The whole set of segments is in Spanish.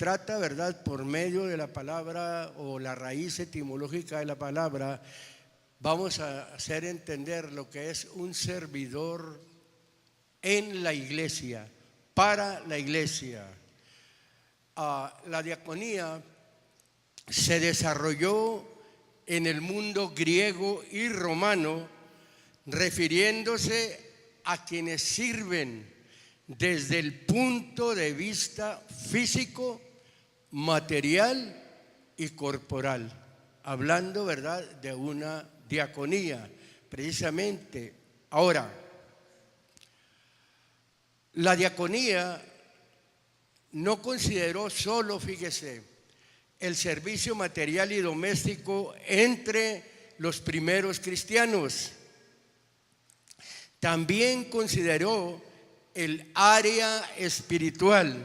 trata, ¿verdad?, por medio de la palabra o la raíz etimológica de la palabra, vamos a hacer entender lo que es un servidor en la iglesia, para la iglesia. La diaconía se desarrolló en el mundo griego y romano, refiriéndose a quienes sirven desde el punto de vista físico, material y corporal, hablando, ¿verdad?, de una diaconía, precisamente. Ahora, la diaconía no consideró solo, fíjese, el servicio material y doméstico entre los primeros cristianos. También consideró el área espiritual.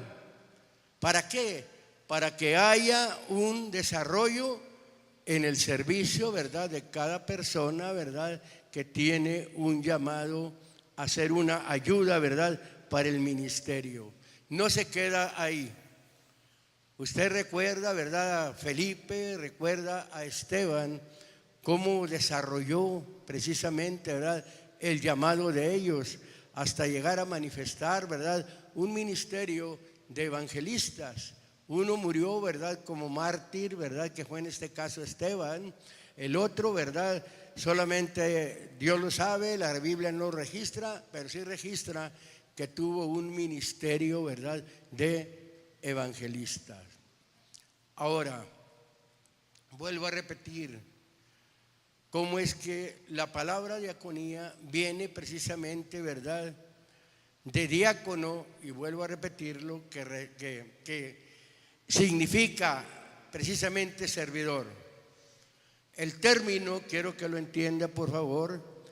¿Para qué? Para que haya un desarrollo en el servicio, ¿verdad?, de cada persona, ¿verdad?, que tiene un llamado a hacer una ayuda, ¿verdad?, para el ministerio. No se queda ahí. Usted recuerda, ¿verdad?, a Felipe, recuerda a Esteban, cómo desarrolló precisamente, ¿verdad?, el llamado de ellos hasta llegar a manifestar, ¿verdad?, un ministerio de evangelistas. Uno murió, ¿verdad?, como mártir, ¿verdad?, que fue en este caso Esteban. El otro, ¿verdad?, solamente Dios lo sabe, la Biblia no registra, pero sí registra que tuvo un ministerio, ¿verdad?, de evangelistas. Ahora, vuelvo a repetir, cómo es que la palabra diaconía viene precisamente, ¿verdad?, de diácono, y vuelvo a repetirlo, que significa precisamente servidor. El término, quiero que lo entienda por favor,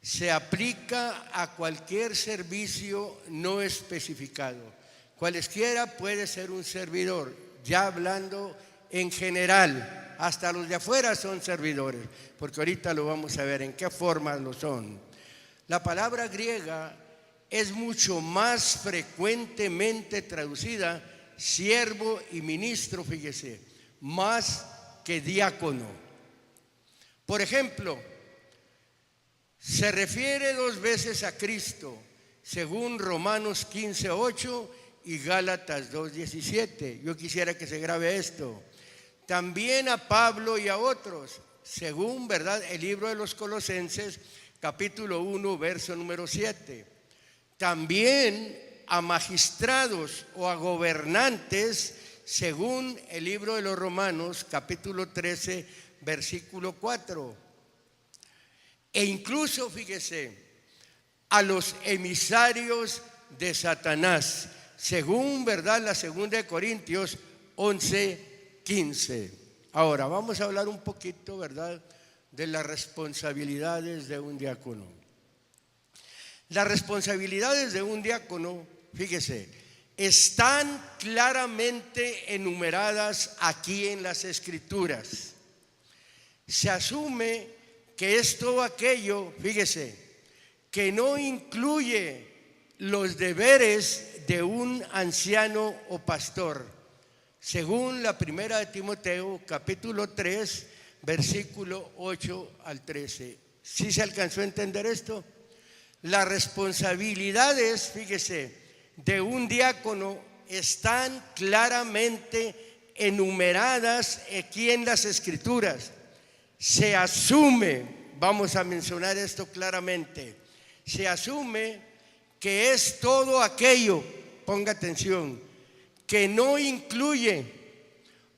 se aplica a cualquier servicio no especificado. Cualesquiera puede ser un servidor, ya hablando en general, hasta los de afuera son servidores, porque ahorita lo vamos a ver en qué forma lo son. La palabra griega es mucho más frecuentemente traducida siervo y ministro, fíjese, más que diácono. Por ejemplo, se refiere 2 veces a Cristo, según Romanos 15:8 y Gálatas 2:17. Yo quisiera que se grabe esto. También a Pablo y a otros, según, ¿verdad?, el libro de los Colosenses, capítulo 1, verso número 7. También a magistrados o a gobernantes, según el libro de los Romanos, capítulo 13, versículo 4. E incluso, fíjese, a los emisarios de Satanás, según, ¿verdad?, la segunda de Corintios 11:15. Ahora, vamos a hablar un poquito, ¿verdad?, de las responsabilidades de un diácono. Las responsabilidades de un diácono, fíjese, están claramente enumeradas aquí en las Escrituras. Se asume que es todo aquello, fíjese, que no incluye los deberes de un anciano o pastor, según la primera de Timoteo, capítulo 3, versículo 8 al 13. ¿Sí se alcanzó a entender esto? Las responsabilidades, fíjese, de un diácono están claramente enumeradas aquí en las Escrituras. Se asume, vamos a mencionar esto claramente, se asume que es todo aquello, ponga atención, que no incluye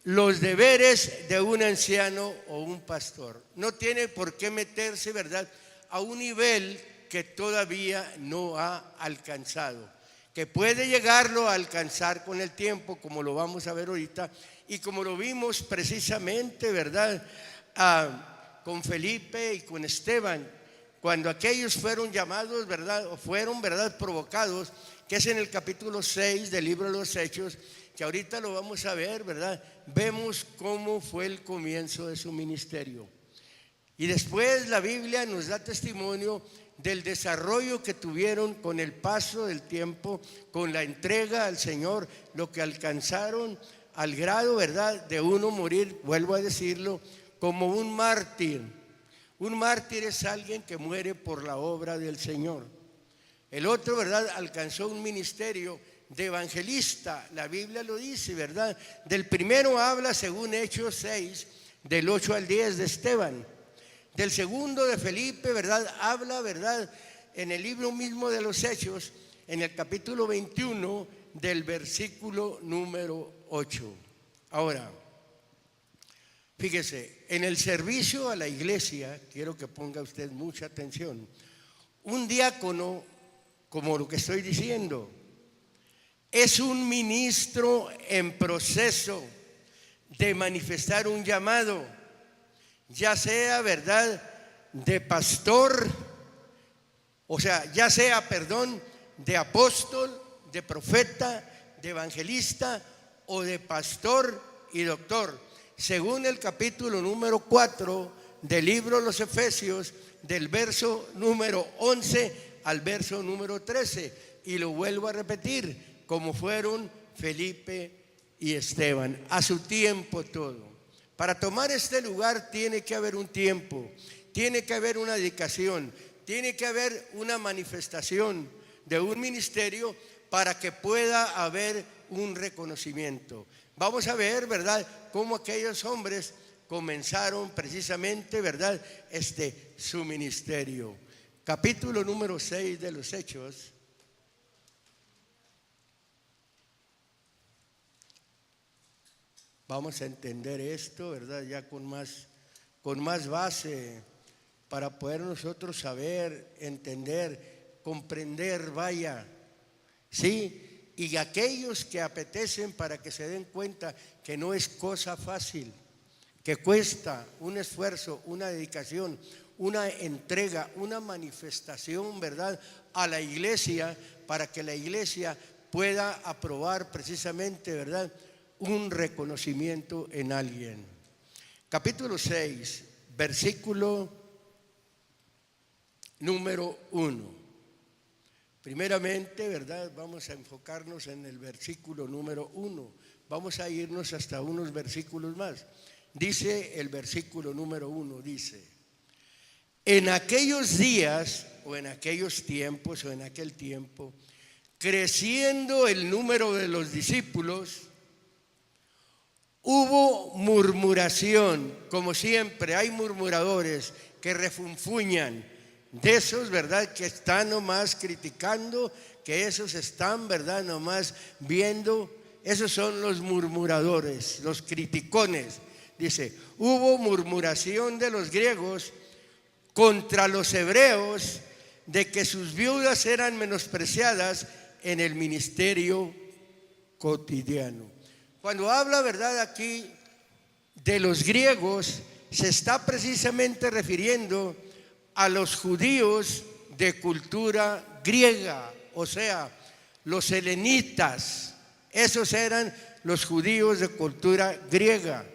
los deberes de un anciano o un pastor. No tiene por qué meterse, ¿verdad?, a un nivel que todavía no ha alcanzado, que puede llegarlo a alcanzar con el tiempo, como lo vamos a ver ahorita, y como lo vimos precisamente, ¿verdad?, con Felipe y con Esteban, cuando aquellos fueron llamados, ¿verdad?, o fueron, ¿verdad?, provocados, que es en el capítulo 6 del libro de los Hechos, que ahorita lo vamos a ver, ¿verdad? Vemos cómo fue el comienzo de su ministerio. Y después la Biblia nos da testimonio del desarrollo que tuvieron con el paso del tiempo, con la entrega al Señor, lo que alcanzaron al grado, ¿verdad?, de uno morir, vuelvo a decirlo, como un mártir. Un mártir es alguien que muere por la obra del Señor. El otro, ¿verdad?, alcanzó un ministerio de evangelista, la Biblia lo dice, ¿verdad? Del primero habla según Hechos 6, del 8 al 10 de Esteban. Del segundo de Felipe, ¿verdad?, habla, ¿verdad?, en el libro mismo de los Hechos, en el capítulo 21, del versículo número 8. Ahora, fíjese, en el servicio a la iglesia, quiero que ponga usted mucha atención, un diácono, como lo que estoy diciendo, es un ministro en proceso de manifestar un llamado, ya sea, ¿verdad?, de pastor, o sea, ya sea, perdón, de apóstol, de profeta, de evangelista o de pastor y doctor, según el capítulo número 4 del libro de los Efesios, del verso número 11 al verso número 13, y lo vuelvo a repetir, como fueron Felipe y Esteban, a su tiempo todo. Para tomar este lugar tiene que haber un tiempo, tiene que haber una dedicación, tiene que haber una manifestación de un ministerio para que pueda haber un reconocimiento. Vamos a ver, ¿verdad?, cómo aquellos hombres comenzaron precisamente, ¿verdad?, su ministerio. Capítulo número 6 de los Hechos. Vamos a entender esto, ¿verdad?, ya con más base, para poder nosotros saber, entender, comprender, vaya, ¿sí? Y aquellos que apetecen, para que se den cuenta que no es cosa fácil, que cuesta un esfuerzo, una dedicación, una entrega, una manifestación, ¿verdad?, a la iglesia, para que la iglesia pueda aprobar precisamente, ¿verdad?, un reconocimiento en alguien. Capítulo 6, versículo número 1. Primeramente, ¿verdad?, vamos a enfocarnos en el versículo número 1. Vamos a irnos hasta unos versículos más. Dice el versículo número 1, dice: en aquellos días, o en aquellos tiempos, o en aquel tiempo, creciendo el número de los discípulos, hubo murmuración. Como siempre, hay murmuradores que refunfuñan, de esos, ¿verdad?, que están nomás criticando, que esos están, ¿verdad?, nomás viendo. Esos son los murmuradores, los criticones. Dice, hubo murmuración de los griegos contra los hebreos, de que sus viudas eran menospreciadas en el ministerio cotidiano. Cuando habla, ¿verdad?, aquí de los griegos, se está precisamente refiriendo a los judíos de cultura griega, o sea, los helenitas. Esos eran los judíos de cultura griega,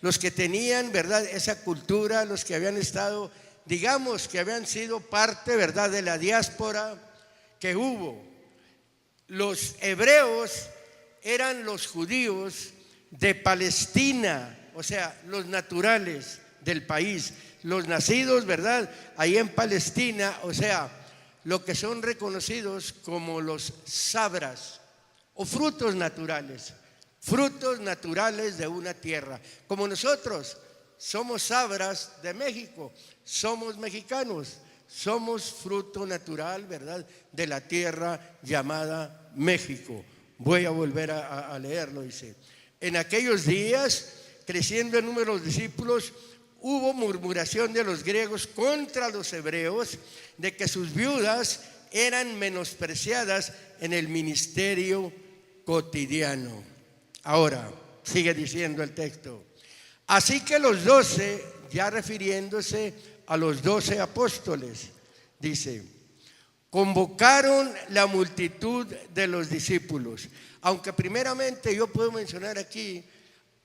los que tenían, ¿verdad?, esa cultura, los que habían estado, digamos, que habían sido parte, ¿verdad?, de la diáspora que hubo. Los hebreos eran los judíos de Palestina, o sea, los naturales del país, los nacidos, ¿verdad?, ahí en Palestina, o sea, lo que son reconocidos como los sabras o frutos naturales de una tierra. Como nosotros somos sabras de México, somos mexicanos, somos fruto natural, ¿verdad?, de la tierra llamada México. Voy a volver a leerlo, dice: en aquellos días, creciendo el número de los discípulos, hubo murmuración de los griegos contra los hebreos, de que sus viudas eran menospreciadas en el ministerio cotidiano. Ahora, sigue diciendo el texto: así que los 12, ya refiriéndose a los 12 apóstoles, dice, convocaron la multitud de los discípulos. Aunque primeramente yo puedo mencionar aquí,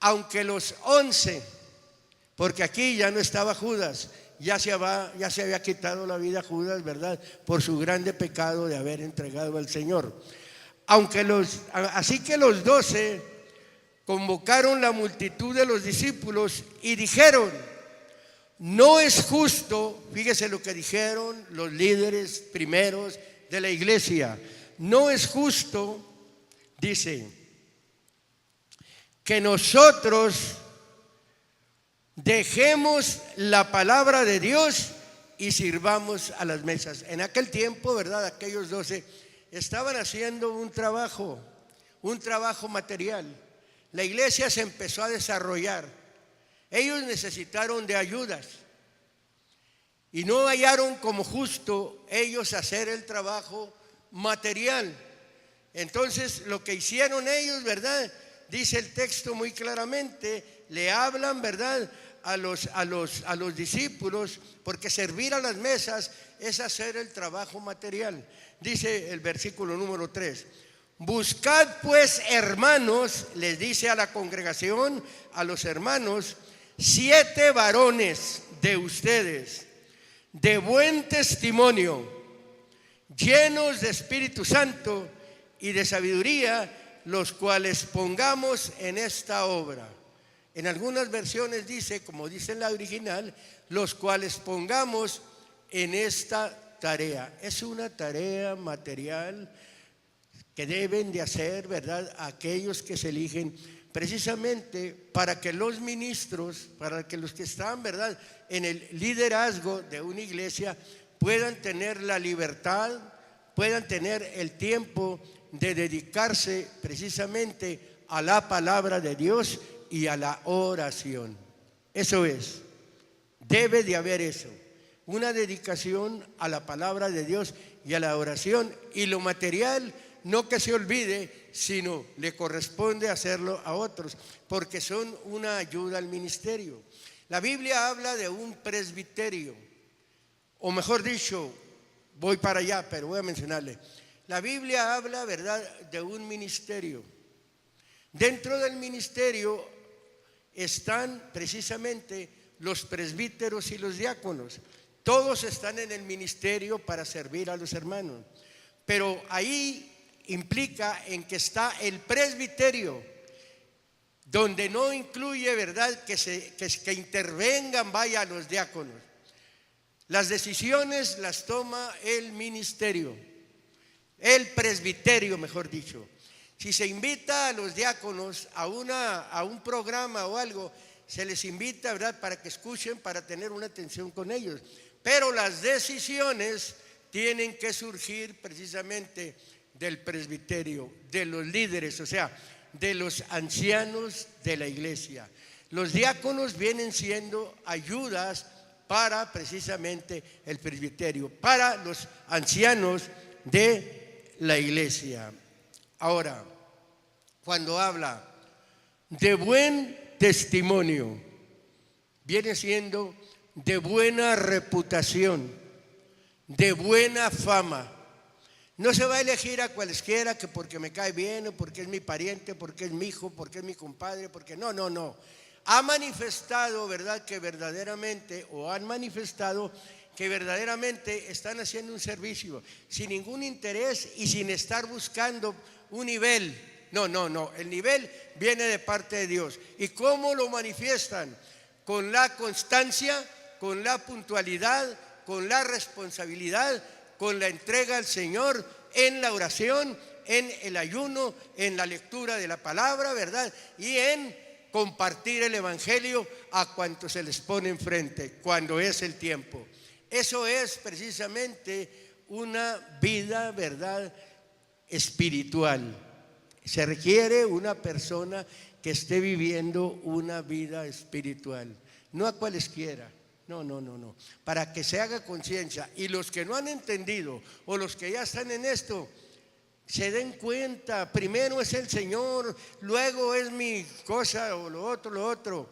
aunque los 11, porque aquí ya no estaba Judas, ya se había quitado la vida Judas, ¿verdad? Por su grande pecado de haber entregado al Señor. Así que los 12 convocaron la multitud de los discípulos y dijeron: no es justo, fíjese lo que dijeron los líderes primeros de la iglesia, no es justo, dice, que nosotros dejemos la palabra de Dios y sirvamos a las mesas. En aquel tiempo, ¿verdad? Aquellos 12 estaban haciendo un trabajo material. La iglesia se empezó a desarrollar. Ellos necesitaron de ayudas y no hallaron como justo ellos hacer el trabajo material. Entonces, lo que hicieron ellos, ¿verdad? Dice el texto muy claramente, le hablan, ¿verdad?, a los discípulos, porque servir a las mesas es hacer el trabajo material. Dice el versículo número 3: buscad pues, hermanos, les dice a la congregación, a los hermanos, 7 varones de ustedes, de buen testimonio, llenos de Espíritu Santo y de sabiduría, los cuales pongamos en esta obra. En algunas versiones dice, como dice en la original, los cuales pongamos en esta tarea. Es una tarea material que deben de hacer, ¿verdad?, aquellos que se eligen precisamente para que los ministros, para que los que están, ¿verdad?, en el liderazgo de una iglesia puedan tener la libertad, puedan tener el tiempo de dedicarse precisamente a la palabra de Dios y a la oración. Eso es, debe de haber eso, una dedicación a la palabra de Dios y a la oración, y lo material no que se olvide, sino le corresponde hacerlo a otros, porque son una ayuda al ministerio. La Biblia habla de un presbiterio, o mejor dicho, voy para allá, pero voy a mencionarle. La Biblia habla, ¿verdad?, de un ministerio. Dentro del ministerio están precisamente los presbíteros y los diáconos. Todos están en el ministerio para servir a los hermanos, pero ahí implica en que está el presbiterio, donde no incluye, ¿verdad?, que intervengan, vaya, los diáconos. Las decisiones las toma el ministerio, el presbiterio, mejor dicho. Si se invita a los diáconos a un programa o algo, se les invita, ¿verdad?, para que escuchen, para tener una atención con ellos. Pero las decisiones tienen que surgir precisamente del presbiterio, de los líderes, o sea, de los ancianos de la iglesia. Los diáconos vienen siendo ayudas para precisamente el presbiterio, para los ancianos de la iglesia. Ahora, cuando habla de buen testimonio, viene siendo de buena reputación, de buena fama. No se va a elegir a cualesquiera que porque me cae bien, o porque es mi pariente, porque es mi hijo, porque es mi compadre, porque no. Ha manifestado, ¿verdad?, que verdaderamente, o han manifestado que verdaderamente están haciendo un servicio sin ningún interés y sin estar buscando un nivel. No, el nivel viene de parte de Dios. ¿Y cómo lo manifiestan? Con la constancia, con la puntualidad, con la responsabilidad, con la entrega al Señor, en la oración, en el ayuno, en la lectura de la palabra, ¿verdad?, y en compartir el evangelio a cuantos se les pone enfrente cuando es el tiempo. Eso es precisamente una vida, ¿verdad?, espiritual. Se requiere una persona que esté viviendo una vida espiritual, no a cualesquiera. No. Para que se haga conciencia, y los que no han entendido o los que ya están en esto se den cuenta, primero es el Señor, luego es mi cosa o lo otro.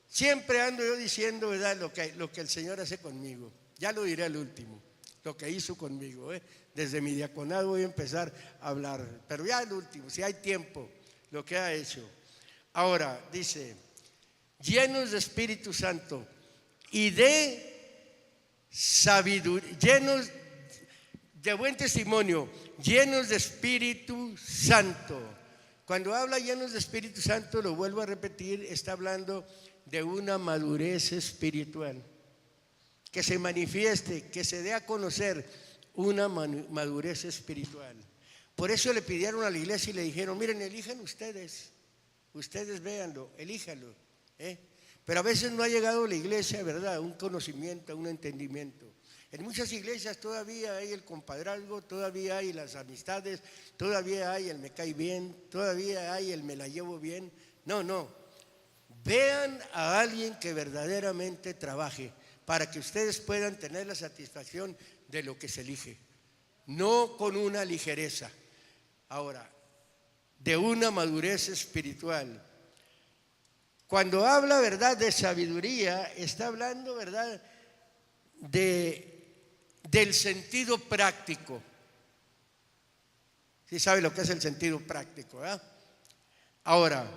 Siempre ando yo diciendo, ¿verdad?, lo que el Señor hace conmigo. Ya lo diré al último, lo que hizo conmigo, Desde mi diaconado voy a empezar a hablar, pero ya al último, si hay tiempo, lo que ha hecho. Ahora dice, llenos de Espíritu Santo y de llenos de buen testimonio, llenos de Espíritu Santo. Cuando habla llenos de Espíritu Santo, lo vuelvo a repetir, está hablando de una madurez espiritual, que se manifieste, que se dé a conocer una madurez espiritual. Por eso le pidieron a la iglesia y le dijeron: miren, elijan ustedes véanlo, elíjanlo, Pero a veces no ha llegado a la iglesia, ¿verdad?, un conocimiento, un entendimiento. En muchas iglesias todavía hay el compadrazgo, todavía hay las amistades, todavía hay el me cae bien, todavía hay el me la llevo bien. No. Vean a alguien que verdaderamente trabaje para que ustedes puedan tener la satisfacción de lo que se elige. No con una ligereza. Ahora, de una madurez espiritual. Cuando habla, ¿verdad?, de sabiduría, está hablando, ¿verdad?, del sentido práctico. ¿Sí sabe lo que es el sentido práctico, verdad? Ahora,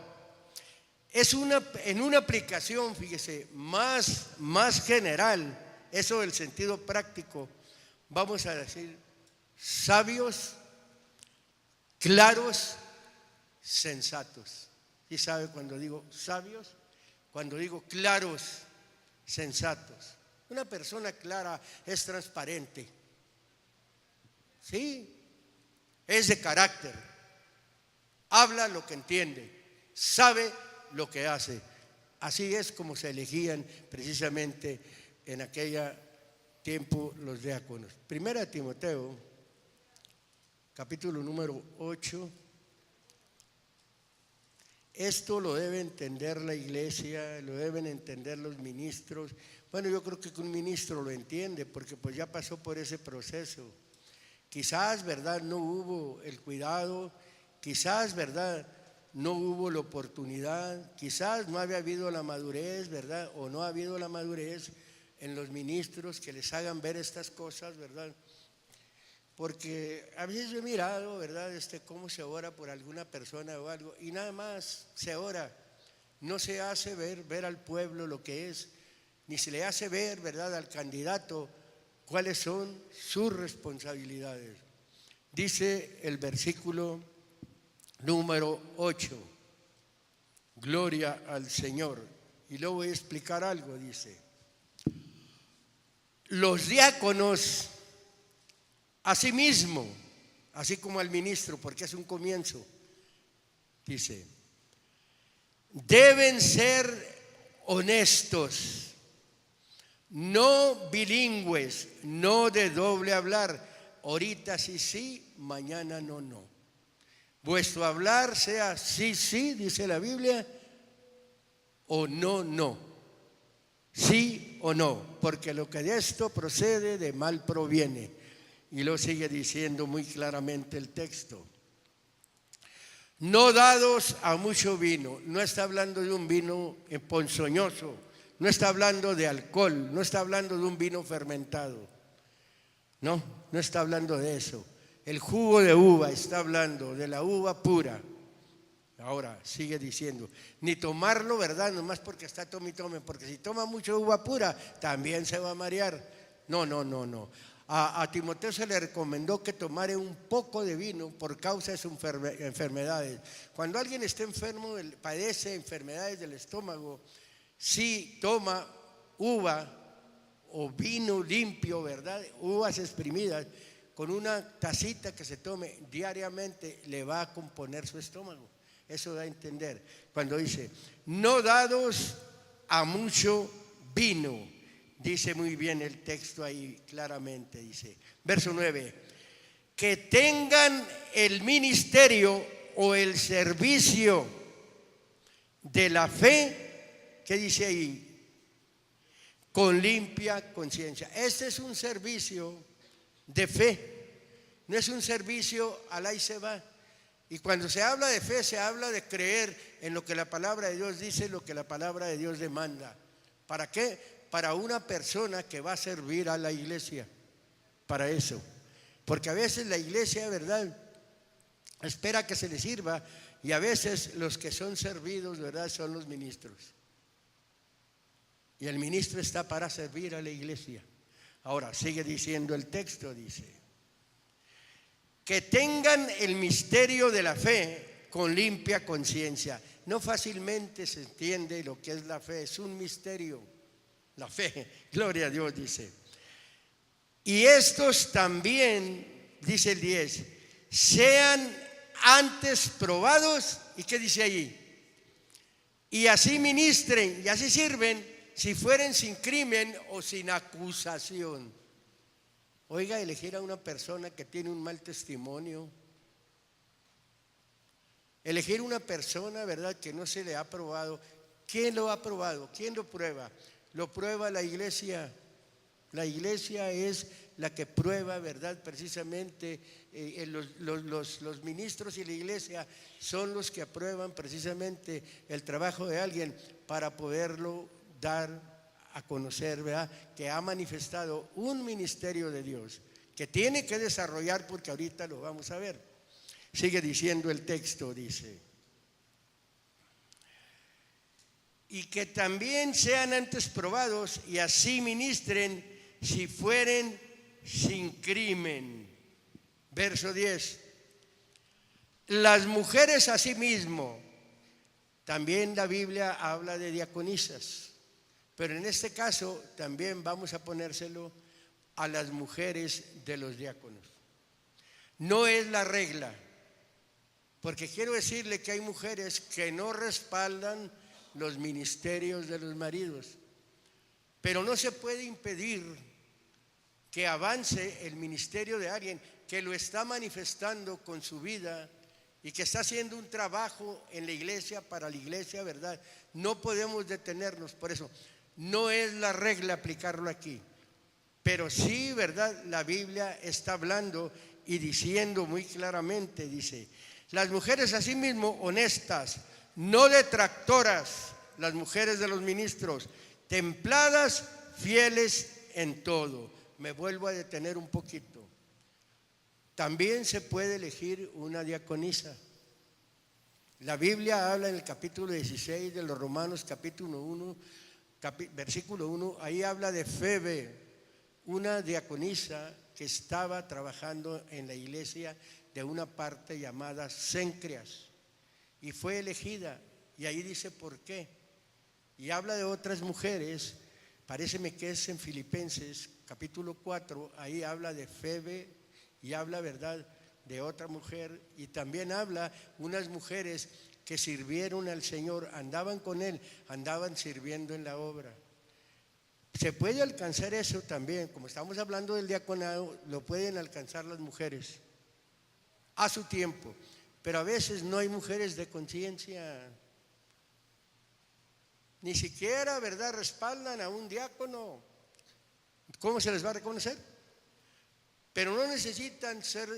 en una aplicación, fíjese, más general, eso del sentido práctico, vamos a decir sabios, claros, sensatos. ¿Sí sabe cuando digo sabios? Cuando digo claros, sensatos. Una persona clara es transparente, ¿sí? Es de carácter, habla lo que entiende, sabe lo que hace. Así es como se elegían precisamente en aquel tiempo los diáconos. Primera de Timoteo, capítulo número 8. Esto lo debe entender la iglesia, lo deben entender los ministros. Bueno, yo creo que un ministro lo entiende porque pues ya pasó por ese proceso. Quizás, ¿verdad?, no hubo el cuidado, quizás, ¿verdad?, no hubo la oportunidad, quizás no había habido la madurez, ¿verdad?, o no ha habido la madurez en los ministros que les hagan ver estas cosas, ¿verdad? Porque a veces yo he mirado, ¿verdad?, cómo se ora por alguna persona o algo, y nada más se ora, no se hace ver al pueblo lo que es, ni se le hace ver, ¿verdad?, al candidato cuáles son sus responsabilidades. Dice el versículo número 8, gloria al Señor. Y luego voy a explicar algo, dice: los diáconos, asimismo, así como al ministro, porque es un comienzo, dice, deben ser honestos, no bilingües, no de doble hablar, ahorita sí, mañana no. Vuestro hablar sea sí, dice la Biblia, o no, sí o no, porque lo que de esto procede, de mal proviene. Y lo sigue diciendo muy claramente el texto. No dados a mucho vino, no está hablando de un vino ponzoñoso, no está hablando de alcohol, no está hablando de un vino fermentado, no está hablando de eso. El jugo de uva está hablando de la uva pura. Ahora sigue diciendo, ni tomarlo, ¿verdad?, nomás porque está tome, porque si toma mucha uva pura también se va a marear. No. A Timoteo se le recomendó que tomara un poco de vino por causa de sus enfermedades. Cuando alguien está enfermo, padece enfermedades del estómago, si toma uva o vino limpio, ¿verdad?, uvas exprimidas, con una tacita que se tome diariamente, le va a componer su estómago. Eso da a entender. Cuando dice, no dados a mucho vino, dice muy bien el texto ahí claramente, dice, verso 9, que tengan el ministerio o el servicio de la fe, ¿qué dice ahí? Con limpia conciencia. Este es un servicio de fe, no es un servicio al ahí se va. Y cuando se habla de fe, se habla de creer en lo que la palabra de Dios dice, lo que la palabra de Dios demanda. ¿Para qué? Para una persona que va a servir a la iglesia, para eso. Porque a veces la iglesia, ¿verdad?, espera que se le sirva, y a veces los que son servidos, ¿verdad?, son los ministros. Y el ministro está para servir a la iglesia. Ahora, sigue diciendo el texto, dice, que tengan el misterio de la fe con limpia conciencia. No fácilmente se entiende lo que es la fe, es un misterio. La fe, gloria a Dios, dice. Y estos también, dice el 10, sean antes probados, ¿y qué dice allí? Y así ministren, y así sirven, si fueren sin crimen o sin acusación. Oiga, elegir a una persona que tiene un mal testimonio, elegir una persona, ¿verdad?, que no se le ha probado. ¿Quién lo ha probado? ¿Quién lo prueba? Lo prueba la iglesia. La iglesia es la que prueba, ¿verdad? Precisamente los ministros y la iglesia son los que aprueban precisamente el trabajo de alguien para poderlo dar a conocer, ¿verdad?, que ha manifestado un ministerio de Dios que tiene que desarrollar, porque ahorita lo vamos a ver. Sigue diciendo el texto, dice, y que también sean antes probados y así ministren si fueren sin crimen. Verso 10. Las mujeres asimismo, también la Biblia habla de diaconisas, pero en este caso también vamos a ponérselo a las mujeres de los diáconos. No es la regla, porque quiero decirle que hay mujeres que no respaldan los ministerios de los maridos, pero no se puede impedir que avance el ministerio de alguien que lo está manifestando con su vida y que está haciendo un trabajo en la iglesia, para la iglesia, ¿verdad? No podemos detenernos por eso. No es la regla aplicarlo aquí, pero sí, ¿verdad?, la Biblia está hablando y diciendo muy claramente, dice, las mujeres asimismo honestas, no detractoras, las mujeres de los ministros, templadas, fieles en todo. Me vuelvo a detener un poquito. También se puede elegir una diaconisa. La Biblia habla en el capítulo 16 de los Romanos, capítulo 1, versículo 1, ahí habla de Febe, una diaconisa que estaba trabajando en la iglesia de una parte llamada Cencreas, y fue elegida, y ahí dice por qué. Y habla de otras mujeres, paréceme que es en Filipenses capítulo 4, ahí habla de Febe y habla, ¿verdad?, de otra mujer, y también habla unas mujeres que sirvieron al Señor, andaban con Él, andaban sirviendo en la obra. Se puede alcanzar eso también, como estamos hablando del diaconado, lo pueden alcanzar las mujeres a su tiempo, pero a veces no hay mujeres de conciencia, ni siquiera, ¿verdad?, respaldan a un diácono. ¿Cómo se les va a reconocer? Pero no necesitan ser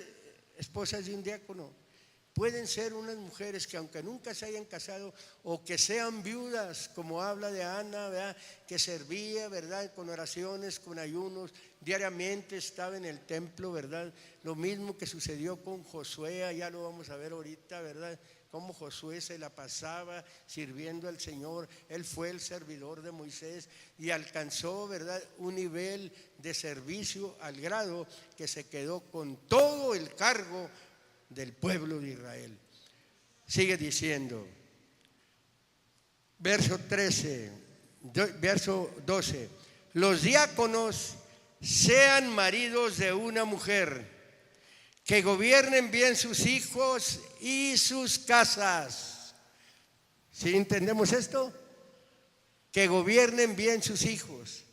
esposas de un diácono. Pueden ser unas mujeres que aunque nunca se hayan casado o que sean viudas, como habla de Ana, ¿verdad?, que servía, ¿verdad?, con oraciones, con ayunos, diariamente estaba en el templo, ¿verdad? Lo mismo que sucedió con Josué, ya lo vamos a ver ahorita, ¿verdad?, cómo Josué se la pasaba sirviendo al Señor. Él fue el servidor de Moisés y alcanzó, ¿verdad?, un nivel de servicio al grado que se quedó con todo el cargo del pueblo de Israel. Sigue diciendo, verso 13, verso 12, los diáconos sean maridos de una mujer, que gobiernen bien sus hijos y sus casas. ¿Sí entendemos esto? Que gobiernen bien sus hijos,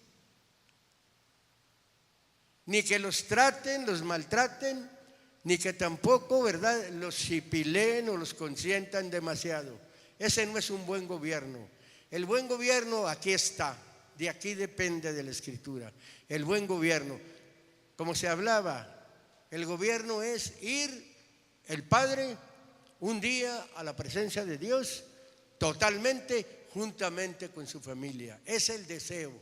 ni que los traten, los maltraten, ni que tampoco, ¿verdad?, los chipileen o los consientan demasiado. Ese no es un buen gobierno. El buen gobierno aquí está, de aquí depende de la Escritura. El buen gobierno, como se hablaba, el gobierno es ir el padre un día a la presencia de Dios totalmente, juntamente con su familia. Es el deseo,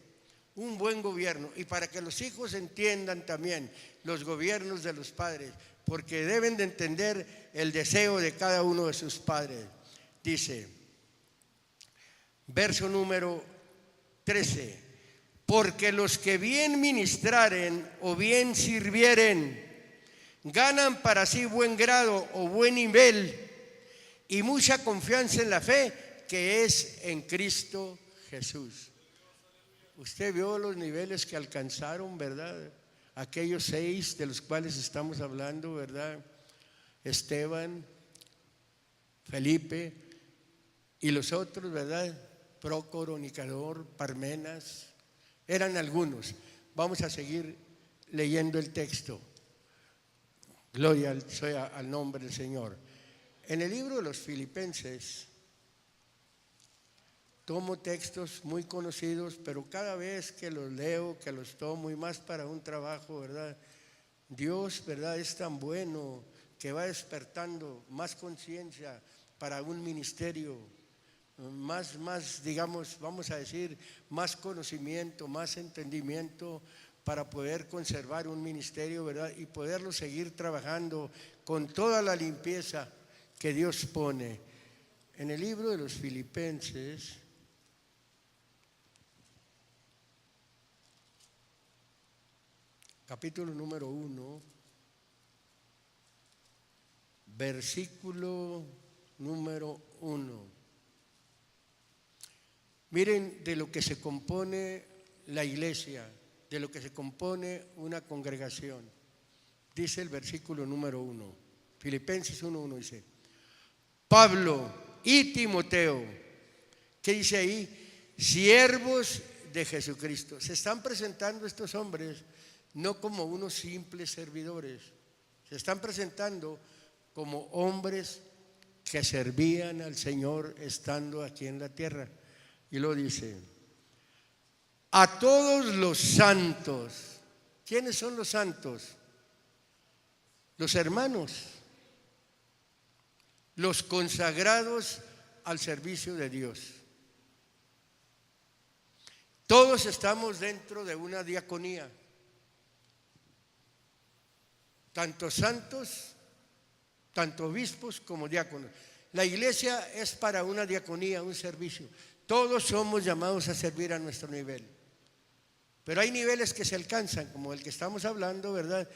un buen gobierno. Y para que los hijos entiendan también los gobiernos de los padres, porque deben de entender el deseo de cada uno de sus padres. Dice, verso número 13, Porque los que bien ministraren o bien sirvieren, ganan para sí buen grado o buen nivel y mucha confianza en la fe que es en Cristo Jesús. Usted vio los niveles que alcanzaron, ¿verdad? Aquellos 6 de los cuales estamos hablando, ¿verdad? Esteban, Felipe y los otros, ¿verdad? Prócoro, Nicanor, Parmenas, eran algunos. Vamos a seguir leyendo el texto. Gloria sea al nombre del Señor. En el libro de los Filipenses tomo textos muy conocidos, pero cada vez que los leo, que los tomo y más para un trabajo, ¿verdad? Dios, ¿verdad? Es tan bueno que va despertando más conciencia para un ministerio, más, digamos, vamos a decir, más conocimiento, más entendimiento para poder conservar un ministerio, ¿verdad? Y poderlo seguir trabajando con toda la limpieza que Dios pone. En el libro de los Filipenses, capítulo número 1, versículo número 1. Miren de lo que se compone la iglesia, de lo que se compone una congregación. Dice el versículo número 1, Filipenses 1:1 dice: Pablo y Timoteo, ¿qué dice ahí? Siervos de Jesucristo. Se están presentando estos hombres no como unos simples servidores, se están presentando como hombres que servían al Señor estando aquí en la tierra. Y lo dice: a todos los santos. ¿Quiénes son los santos? Los hermanos, los consagrados al servicio de Dios. Todos estamos dentro de una diaconía, tanto santos, tanto obispos como diáconos. La iglesia es para una diaconía, un servicio. Todos somos llamados a servir a nuestro nivel. Pero hay niveles que se alcanzan, como el que estamos hablando, ¿verdad?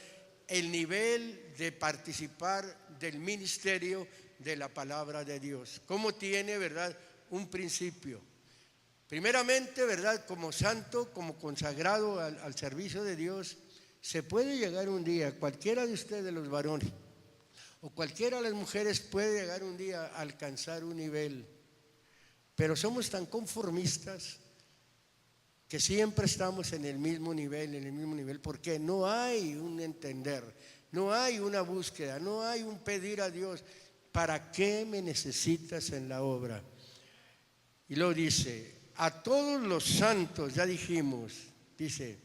El nivel de participar del ministerio de la palabra de Dios. ¿Cómo tiene, verdad, un principio? Primeramente, ¿verdad? Como santo, como consagrado al servicio de Dios, se puede llegar un día, cualquiera de ustedes, los varones, o cualquiera de las mujeres puede llegar un día a alcanzar un nivel, pero somos tan conformistas que siempre estamos en el mismo nivel, porque no hay un entender, no hay una búsqueda, no hay un pedir a Dios, ¿para qué me necesitas en la obra? Y luego dice, a todos los santos, ya dijimos, dice,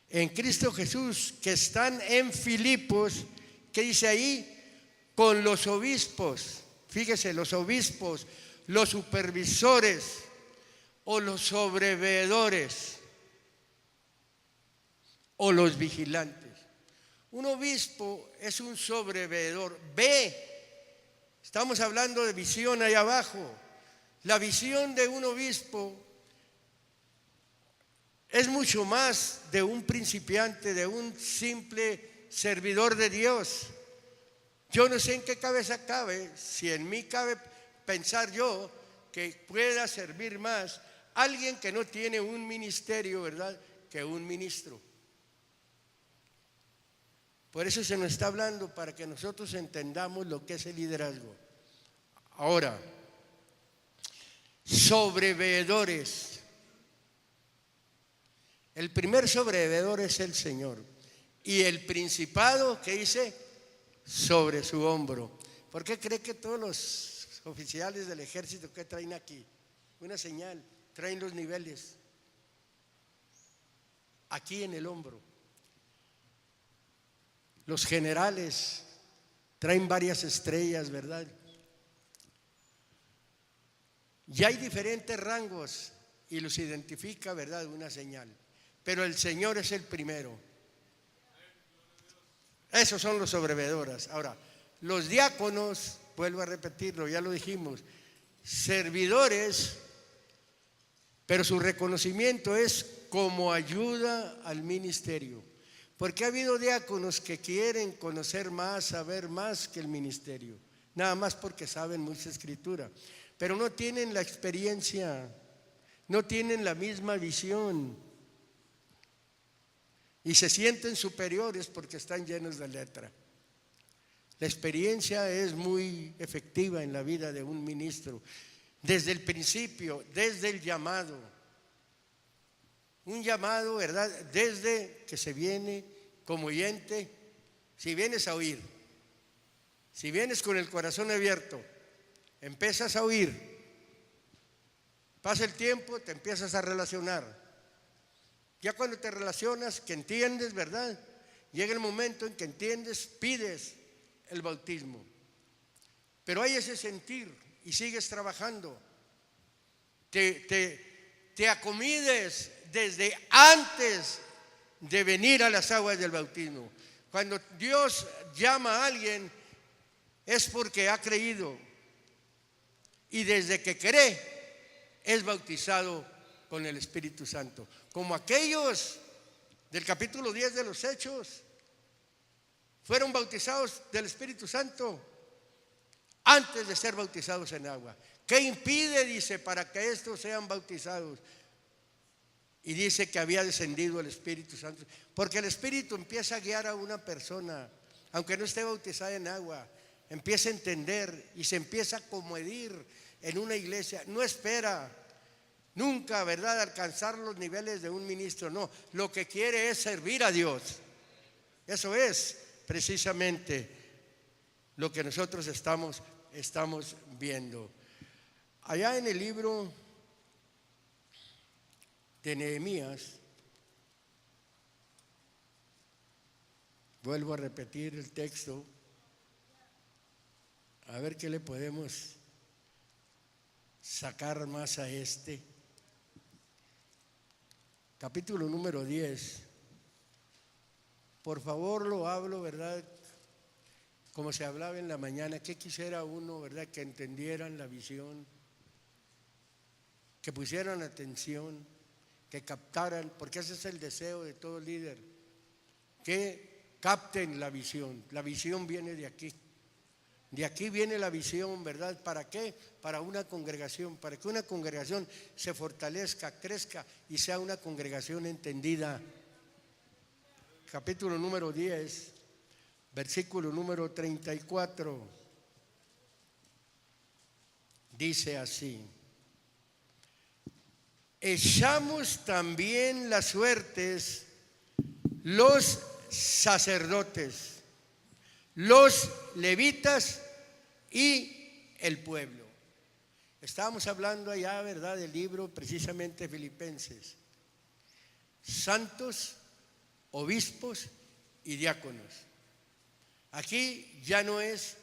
en Cristo Jesús, que están en Filipos, ¿qué dice ahí? Con los obispos, fíjese, los obispos, los supervisores o los sobreveedores o los vigilantes. Un obispo es un sobreveedor. Ve, estamos hablando de visión ahí abajo. La visión de un obispo es mucho más de un principiante, de un simple servidor de Dios. Yo no sé en qué cabeza cabe, si en mí cabe pensar yo que pueda servir más alguien que no tiene un ministerio, ¿verdad?, que un ministro. Por eso se nos está hablando para que nosotros entendamos lo que es el liderazgo. Ahora, sobreveedores. El primer sobreveedor es el Señor. Y el principado, ¿qué dice? Sobre su hombro. ¿Por qué cree que todos los oficiales del ejército que traen aquí? Una señal, traen los niveles aquí en el hombro. Los generales traen varias estrellas, ¿verdad? Ya hay diferentes rangos y los identifica, ¿verdad?, una señal. Pero el Señor es el primero. Esos son los sobreveedores. Ahora, los diáconos, vuelvo a repetirlo, ya lo dijimos, servidores pero su reconocimiento es como ayuda al ministerio. Porque ha habido diáconos que quieren conocer más, saber más que el ministerio, nada más porque saben mucha escritura, pero no tienen la experiencia, no tienen la misma visión y se sienten superiores porque están llenos de letra. La experiencia es muy efectiva en la vida de un ministro, desde el principio, desde el llamado. Un llamado, ¿verdad? Desde que se viene como oyente, si vienes a oír, si vienes con el corazón abierto, empiezas a oír, pasa el tiempo, te empiezas a relacionar. Ya cuando te relacionas, que entiendes, ¿verdad? Llega el momento en que entiendes, pides el bautismo. Pero hay ese sentir y sigues trabajando. Te acomides desde antes de venir a las aguas del bautismo. Cuando Dios llama a alguien es porque ha creído, y desde que cree es bautizado con el Espíritu Santo, como aquellos del capítulo 10 de los Hechos fueron bautizados del Espíritu Santo antes de ser bautizados en agua. ¿Qué impide, dice, para que estos sean bautizados? Y dice que había descendido el Espíritu Santo, porque el Espíritu empieza a guiar a una persona, aunque no esté bautizada en agua, empieza a entender y se empieza a acomodir en una iglesia. No espera nunca, ¿verdad?, alcanzar los niveles de un ministro, no, lo que quiere es servir a Dios. Eso es precisamente lo que nosotros estamos viendo. Allá en el libro de Nehemías, vuelvo a repetir el texto, a ver qué le podemos sacar más a este. Capítulo número 10. Por favor, lo hablo, ¿verdad?, como se hablaba en la mañana. Que quisiera uno, ¿verdad?, que entendieran la visión, que pusieran atención, que captaran, porque ese es el deseo de todo líder, que capten la visión. La visión viene de aquí. De aquí viene la visión, ¿verdad? ¿Para qué? Para una congregación, para que una congregación se fortalezca, crezca y sea una congregación entendida. Capítulo número 10, versículo número 34, dice así: echamos también las suertes los sacerdotes, los levitas y el pueblo. Estábamos hablando allá, ¿verdad?, del libro precisamente Filipenses. Santos, obispos y diáconos. Aquí ya no es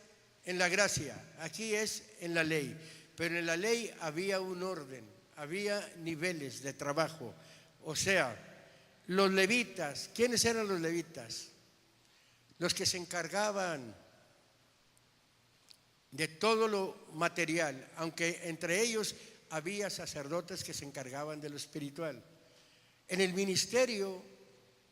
en la gracia, aquí es en la ley. Pero en la ley había un orden, había niveles de trabajo. O sea, los levitas, ¿quiénes eran los levitas? Los que se encargaban de todo lo material, aunque entre ellos había sacerdotes que se encargaban de lo espiritual. En el ministerio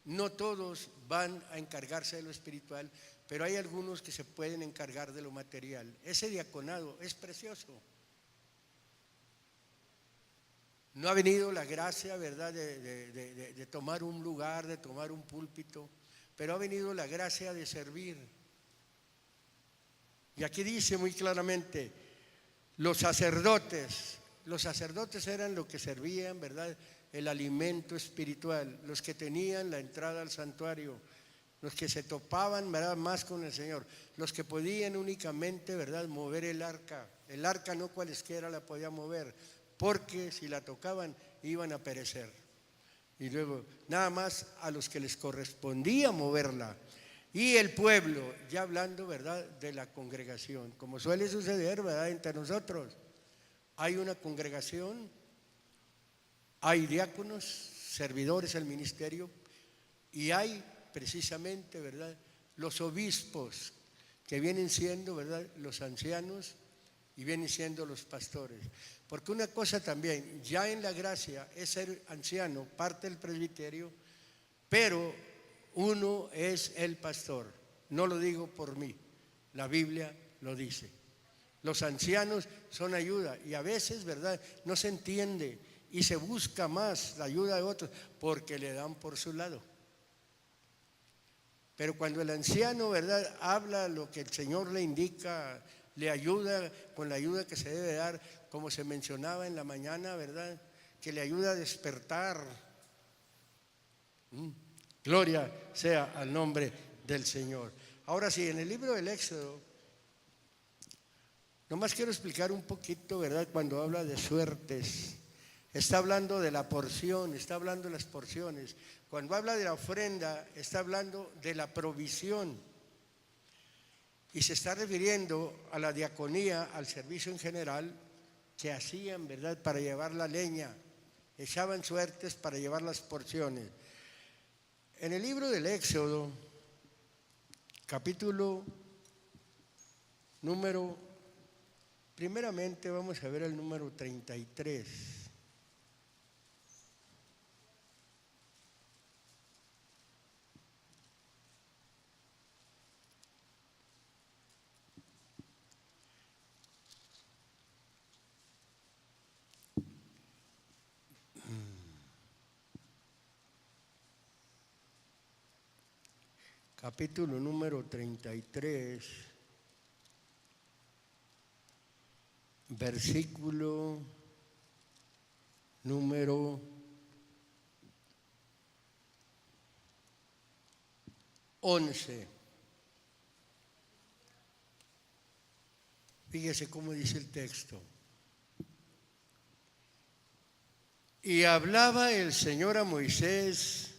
no todos van a encargarse de lo espiritual, pero hay algunos que se pueden encargar de lo material. Ese diaconado es precioso. No ha venido la gracia, ¿verdad?, de tomar un lugar, de tomar un púlpito, pero ha venido la gracia de servir. Y aquí dice muy claramente, los sacerdotes eran los que servían, ¿verdad?, el alimento espiritual, los que tenían la entrada al santuario, los que se topaban, ¿verdad?, más con el Señor, los que podían únicamente, ¿verdad?, mover el arca. El arca no cualesquiera la podía mover, porque si la tocaban iban a perecer. Y luego nada más a los que les correspondía moverla. Y el pueblo, ya hablando, ¿verdad?, de la congregación, como suele suceder, ¿verdad?, entre nosotros. Hay una congregación, hay diáconos, servidores al ministerio, y hay precisamente, ¿verdad?, los obispos, que vienen siendo, ¿verdad?, los ancianos y vienen siendo los pastores. Porque una cosa también, ya en la gracia es ser anciano, parte del presbiterio, pero uno es el pastor. No lo digo por mí, la Biblia lo dice. Los ancianos son ayuda y a veces, ¿verdad?, no se entiende y se busca más la ayuda de otros porque le dan por su lado. Pero cuando el anciano, ¿verdad?, habla lo que el Señor le indica, le ayuda con la ayuda que se debe dar, como se mencionaba en la mañana, ¿verdad?, que le ayuda a despertar. Gloria sea al nombre del Señor. Ahora sí, en el libro del Éxodo, nomás quiero explicar un poquito, ¿verdad?, cuando habla de suertes. Está hablando de la porción, está hablando de las porciones. Cuando habla de la ofrenda, está hablando de la provisión. Y se está refiriendo a la diaconía, al servicio en general, que hacían, ¿verdad?, para llevar la leña. Echaban suertes para llevar las porciones. En el libro del Éxodo, capítulo número, primeramente vamos a ver el número 33. Capítulo número 33, versículo número 11. Fíjese cómo dice el texto. Y hablaba el Señor a Moisés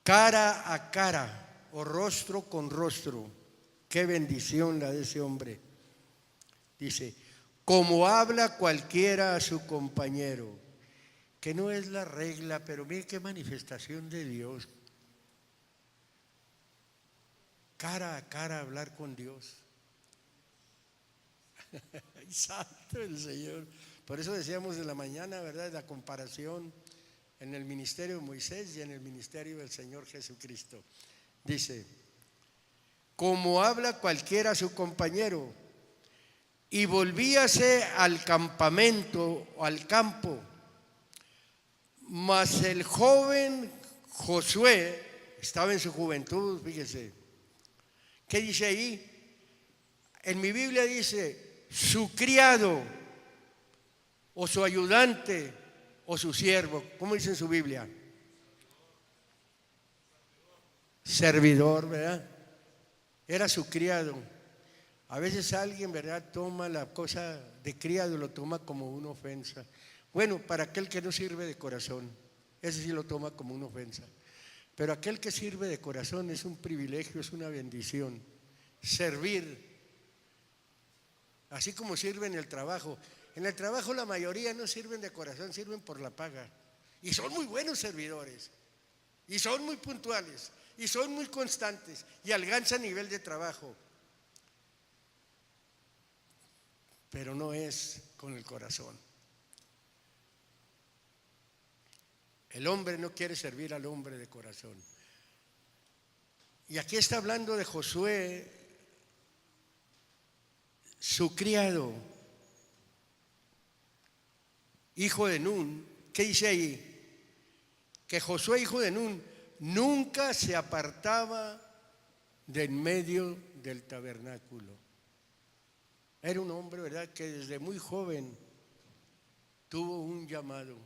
cara a cara, o rostro con rostro. Qué bendición la de ese hombre. Dice, como habla cualquiera a su compañero, que no es la regla, pero mire qué manifestación de Dios. Cara a cara hablar con Dios. Santo el Señor. Por eso decíamos de la mañana, ¿verdad?, la comparación en el ministerio de Moisés y en el ministerio del Señor Jesucristo. Dice, como habla cualquiera a su compañero, y volvíase al campamento o al campo, mas el joven Josué estaba en su juventud, fíjese. ¿Qué dice ahí? En mi Biblia dice, su criado, o su ayudante, o su siervo. ¿Cómo dice en su Biblia? Servidor, ¿verdad? Era su criado. A veces alguien, ¿verdad?, toma la cosa de criado, lo toma como una ofensa. Bueno, para aquel que no sirve de corazón, ese sí lo toma como una ofensa. Pero aquel que sirve de corazón es un privilegio, es una bendición. Servir, así como sirve en el trabajo. En el trabajo la mayoría no sirven de corazón, sirven por la paga. Y son muy buenos servidores. Y son muy puntuales. Y son muy constantes. Y alcanzan nivel de trabajo. Pero no es con el corazón. El hombre no quiere servir al hombre de corazón. Y aquí está hablando de Josué, su criado, hijo de Nun. ¿Qué dice ahí? Que Josué, hijo de Nun, nunca se apartaba de en medio del tabernáculo. Era un hombre, ¿verdad?, que desde muy joven tuvo un llamado.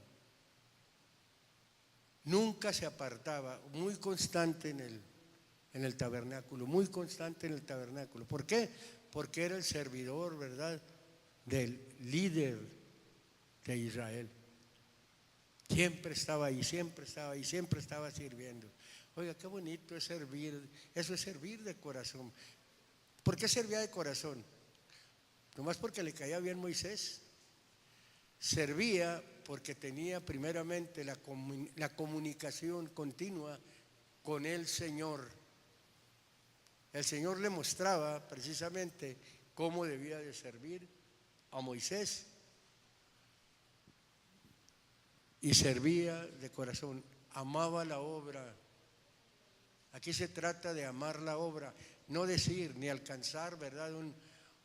Nunca se apartaba, muy constante en el tabernáculo, muy constante en el tabernáculo. ¿Por qué? Porque era el servidor, ¿verdad?, del líder de Israel. Siempre estaba ahí, siempre estaba ahí, siempre estaba sirviendo. Oiga, qué bonito es servir, eso es servir de corazón. ¿Por qué servía de corazón? Nomás porque le caía bien Moisés. Servía porque tenía primeramente la comunicación continua con el Señor. El Señor le mostraba precisamente cómo debía de servir a Moisés y servía de corazón, amaba la obra. Aquí se trata de amar la obra, no decir ni alcanzar, ¿verdad?,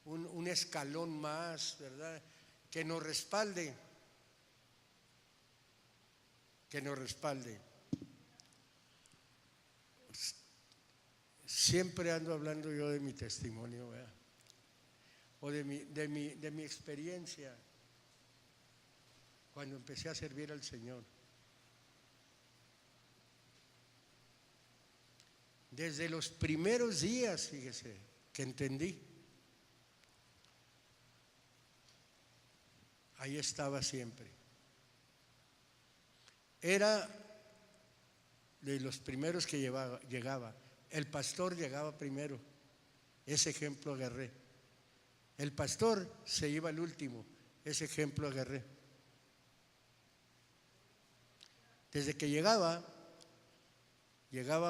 un escalón más, ¿verdad?, que nos respalde, que nos respalde. Siempre ando hablando yo de mi testimonio, ¿verdad?, o de mi experiencia cuando empecé a servir al Señor. Desde los primeros días, fíjese, que entendí, ahí estaba siempre. Era de los primeros que llegaba. El pastor llegaba primero, ese ejemplo agarré. El pastor se iba al último, ese ejemplo agarré. Desde que llegaba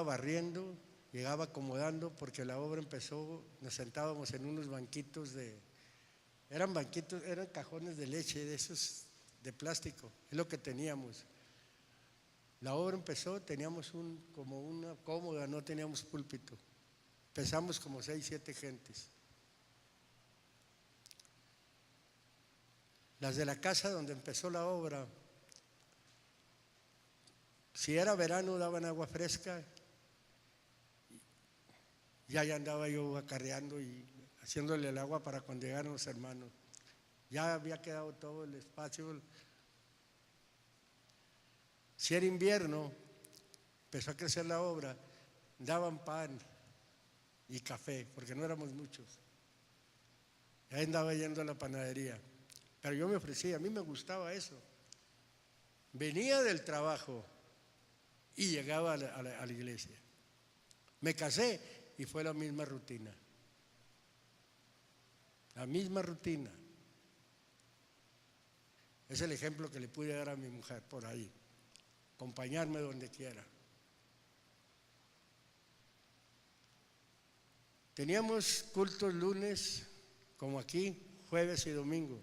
barriendo, llegaba acomodando, porque la obra empezó, nos sentábamos en unos banquitos eran cajones de leche, de esos de plástico, es lo que teníamos. La obra empezó, teníamos como una cómoda, no teníamos púlpito. Empezamos como 6, 7 gentes. Las de la casa donde empezó la obra, si era verano daban agua fresca, ya andaba yo acarreando y haciéndole el agua para cuando llegaran los hermanos. Ya había quedado todo el espacio. Si era invierno, empezó a crecer la obra, daban pan y café, porque no éramos muchos. Ya andaba yendo a la panadería, pero yo me ofrecía, a mí me gustaba eso. Venía del trabajo y llegaba a la iglesia. Me casé y fue la misma rutina. La misma rutina. Es el ejemplo que le pude dar a mi mujer por ahí. Acompañarme donde quiera. Teníamos cultos lunes, como aquí, jueves y domingo.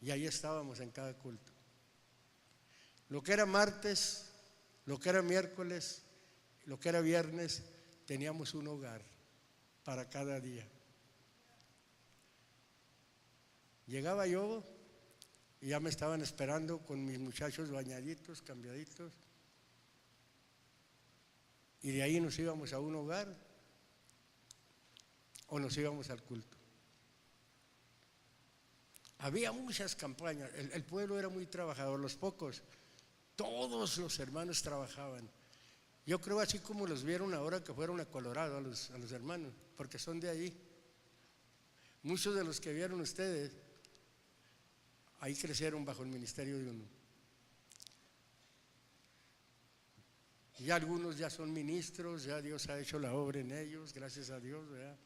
Y ahí estábamos en cada culto. Lo que era martes, lo que era miércoles, lo que era viernes, teníamos un hogar para cada día. Llegaba yo y ya me estaban esperando con mis muchachos bañaditos, cambiaditos. Y de ahí nos íbamos a un hogar o nos íbamos al culto. Había muchas campañas, el pueblo era muy trabajador, los pocos, todos los hermanos trabajaban. Yo creo así como los vieron ahora que fueron a Colorado, a los hermanos, porque son de allí. Muchos de los que vieron ustedes, ahí crecieron bajo el ministerio de uno. Ya algunos ya son ministros, ya Dios ha hecho la obra en ellos, gracias a Dios, ¿verdad?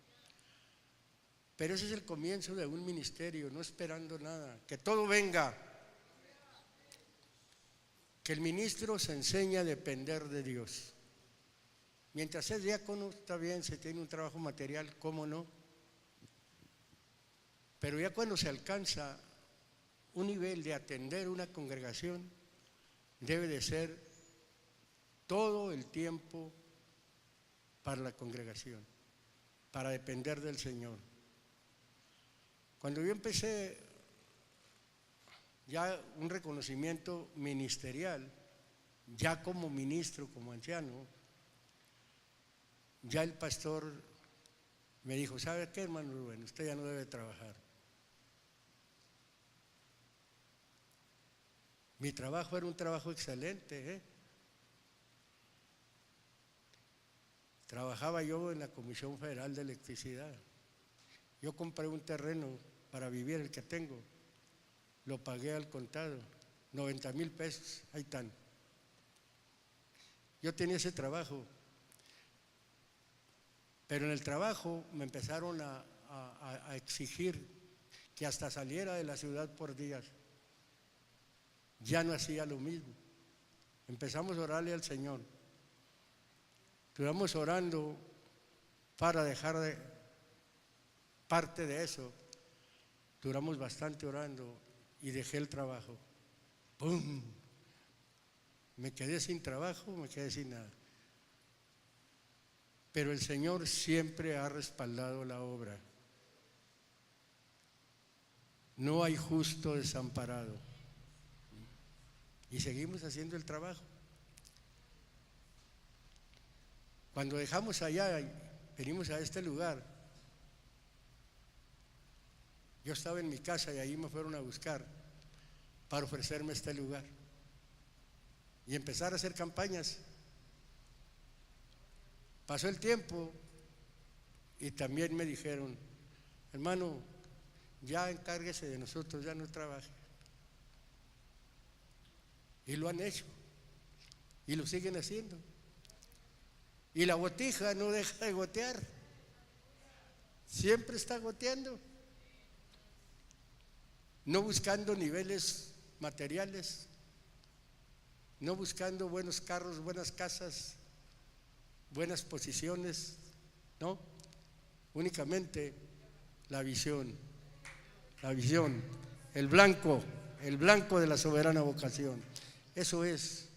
Pero ese es el comienzo de un ministerio, no esperando nada, que todo venga. Que el ministro se enseñe a depender de Dios. Mientras es diácono, está bien, se tiene un trabajo material, ¿cómo no? Pero ya cuando se alcanza un nivel de atender una congregación, debe de ser todo el tiempo para la congregación, para depender del Señor. Cuando yo empecé ya un reconocimiento ministerial, ya como ministro, como anciano, ya el pastor me dijo: ¿sabe qué, hermano Rubén? Usted ya no debe trabajar. Mi trabajo era un trabajo excelente, ¿eh? Trabajaba yo en la Comisión Federal de Electricidad. Yo compré un terreno para vivir, el que tengo, lo pagué al contado, 90,000 pesos, ahí están. Yo tenía ese trabajo, pero en el trabajo me empezaron a exigir que hasta saliera de la ciudad por días. Ya no hacía lo mismo. Empezamos a orarle al Señor. Estuvimos orando para dejar parte de eso. Duramos bastante orando y dejé el trabajo. ¡Pum! Me quedé sin trabajo, me quedé sin nada. Pero el Señor siempre ha respaldado la obra. No hay justo desamparado. Y seguimos haciendo el trabajo. Cuando dejamos allá y venimos a este lugar, yo estaba en mi casa y ahí me fueron a buscar para ofrecerme este lugar y empezar a hacer campañas. Pasó el tiempo y también me dijeron: hermano, ya encárguese de nosotros, ya no trabaje. Y lo han hecho y lo siguen haciendo. Y la botija no deja de gotear, siempre está goteando, no buscando niveles materiales, no buscando buenos carros, buenas casas, buenas posiciones, no, únicamente la visión, el blanco de la soberana vocación. Eso es.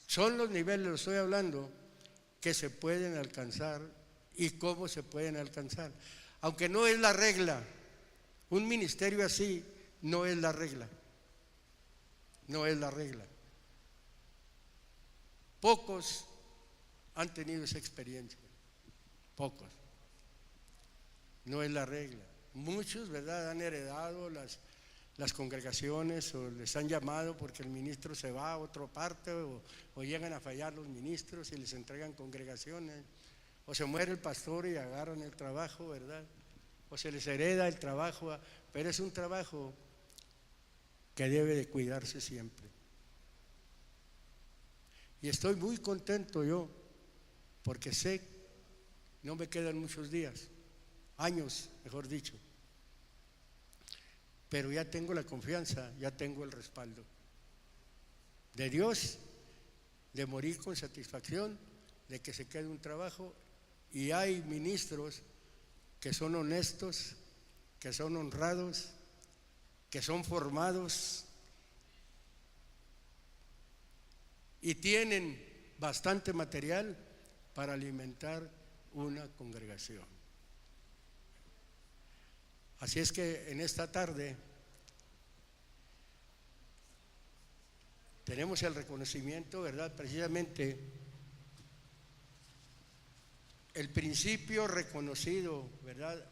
Son los niveles, lo estoy hablando, que se pueden alcanzar y cómo se pueden alcanzar. Aunque no es la regla, un ministerio así no es la regla, no es la regla. Pocos han tenido esa experiencia, pocos. No es la regla. Muchos, ¿verdad?, han heredado las congregaciones o les han llamado porque el ministro se va a otra parte o llegan a fallar los ministros y les entregan congregaciones, o se muere el pastor y agarran el trabajo, ¿verdad?, o se les hereda el trabajo, pero es un trabajo que debe de cuidarse siempre. Y estoy muy contento yo porque sé, no me quedan muchos días, años, mejor dicho, pero ya tengo la confianza, ya tengo el respaldo de Dios, de morir con satisfacción, de que se quede un trabajo. Y hay ministros que son honestos, que son honrados, que son formados y tienen bastante material para alimentar una congregación. Así es que en esta tarde tenemos el reconocimiento, ¿verdad? Precisamente el principio reconocido, ¿verdad?,